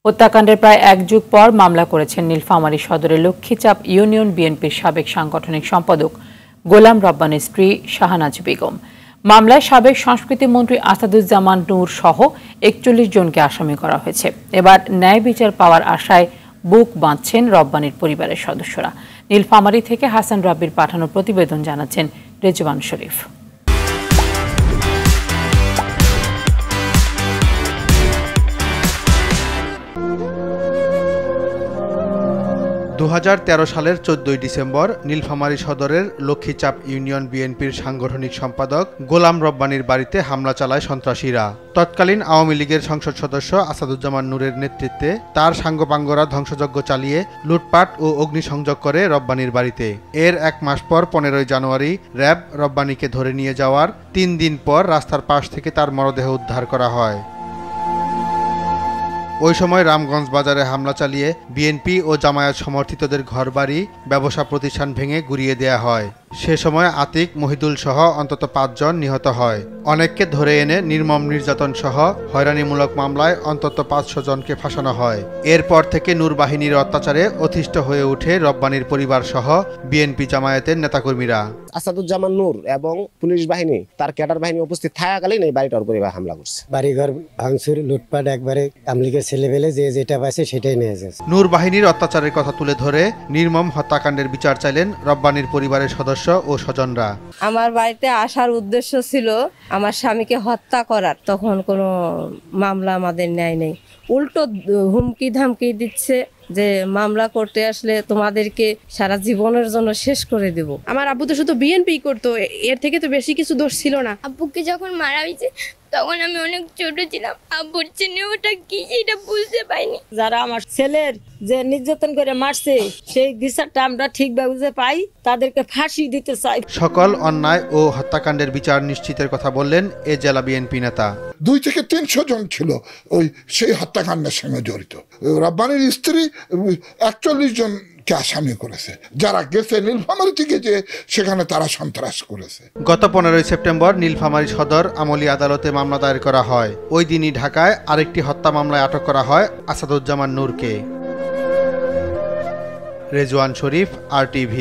হত্যাকাণ্ডের প্রায় এক যুগ পর মামলা করেছেন নীলফামারী সদরের লক্ষ্মীচাপ ইউনিয়ন বিএনপির সাবেক সাংগঠনিক সম্পাদক গোলাম রব্বানীর স্ত্রী শাহনাজ বেগম। মামলায় সাবেক সংস্কৃতি মন্ত্রী আসাদুজ্জামান নূর সহ ৪১ জনকে আসামি করা হয়েছে। এবার ন্যায় বিচার পাওয়ার আশায় বুক বাঁধছেন রব্বানীর পরিবারের সদস্যরা। নীলফামারী থেকে হাসান রাব্বির পাঠানো প্রতিবেদন জানাচ্ছেন রেজওয়ান শরীফ। ২০১৩ সালের ১৪ ডিসেম্বর নীলফামারী সদরের লক্ষ্মীচাপ ইউনিয়ন বিএনপির সাংগঠনিক সম্পাদক গোলাম রব্বানীর বাড়িতে হামলা চালায় সন্ত্রাসীরা। তৎকালীন আওয়ামী লীগের সংসদ সদস্য আসাদুজ্জামান নূরের নেতৃত্বে তার সাঙ্গপাঙ্গরা ধ্বংসযজ্ঞ চালিয়ে লুটপাট ও অগ্নিসংযোগ করে রব্বানীর বাড়িতে। এর এক মাস পর ১৫ জানুয়ারি র্যাব রব্বানীকে ধরে নিয়ে যাওয়ার ৩ দিন পর রাস্তার পাশ থেকে তার মরদেহ উদ্ধার করা হয়। ওই সময় রামগঞ্জ বাজারে হামলা চালিয়ে বিএনপি ও জামায়াত সমর্থিতদের ঘরবাড়ি, ব্যবসা প্রতিষ্ঠান ভেঙে গুড়িয়ে দেয়া হয়। সে সময় আতিক, মহিদুল সহ অন্তত ৫ জন নিহত হয়। অনেককে ধরে এনে নির্মম নির্যাতন সহ হয়রানিমূলক মামলায় অন্তত ৫০০ জনকে ফাঁসানো হয়। এরপর থেকে নূর বাহিনীর অত্যাচারে অতিষ্ঠ হয়ে ওঠে রব্বানীর পরিবার সহ বিএনপি জামায়াতের নেতাকর্মীরা। আসাদুজ্জামান নূর এবং পুলিশ বাহিনী, তার ক্যাডার বাহিনী উপস্থিত থাকাকালীন এই বাড়িটার পরিবার হামলা করছে। বাড়িঘর ভাঙচুর, লুটপাট, একবারে আমলিগের ছেলেবেলে যে যেটা পাইছে সেটাই নিয়ে যাচ্ছে। নূর বাহিনীর অত্যাচারের কথা তুলে ধরে নির্মম হত্যাকাণ্ডের বিচার চাইলেন রব্বানীর পরিবারের সদস্য ও স্বজনরা। আমার বাড়িতে আসার উদ্দেশ্য ছিল আমার স্বামীকে হত্যা করার, তখন কোনো মামলা আমাদের নেয় নেই, উল্টো হুমকি ধামকি দিচ্ছে যে মামলা করতে আসলে তোমাদেরকে সারা জীবনের জন্য শেষ করে দেব। আমার আব্বু তো শুধু বিএনপি করতো, এর থেকে তো বেশি কিছু দোষ ছিল না। আব্বুকে যখন মারা হয়েছে তখন আমি অনেক ছোট ছিলাম, আব্বুর চিহ্ন ওটা কি সেটা বুঝতে পাইনি। যারা আমার ছেলের যে নির্যাতন করে মারছে সেই বিচারটা আমরা ঠিকভাবে পাই, তাদেরকে ফাঁসি দিতে চাই। সকল অন্যায় ও হত্যাকাণ্ডের বিচার নিশ্চিতের কথা বললেন এ জেলা বিএনপি নেতা। ২ থেকে ৩০০ জন ছিল ওই সেই হত্যাকাণ্ডের সঙ্গে জড়িত। রব্বানীর স্ত্রী ৪১ জনকে আসামি করেছে, যারা গেছে নীলফামারী থেকে, যে সেখানে তারা সন্ত্রাস করেছে। গত ১৫ সেপ্টেম্বর নীলফামারী সদর আমলি আদালতে মামলা দায়ের করা হয়। ওই দিনই ঢাকায় আরেকটি হত্যা মামলায় আটক করা হয় আসাদুজ্জামান নূরকে। রেজওয়ান শরীফ, RTV।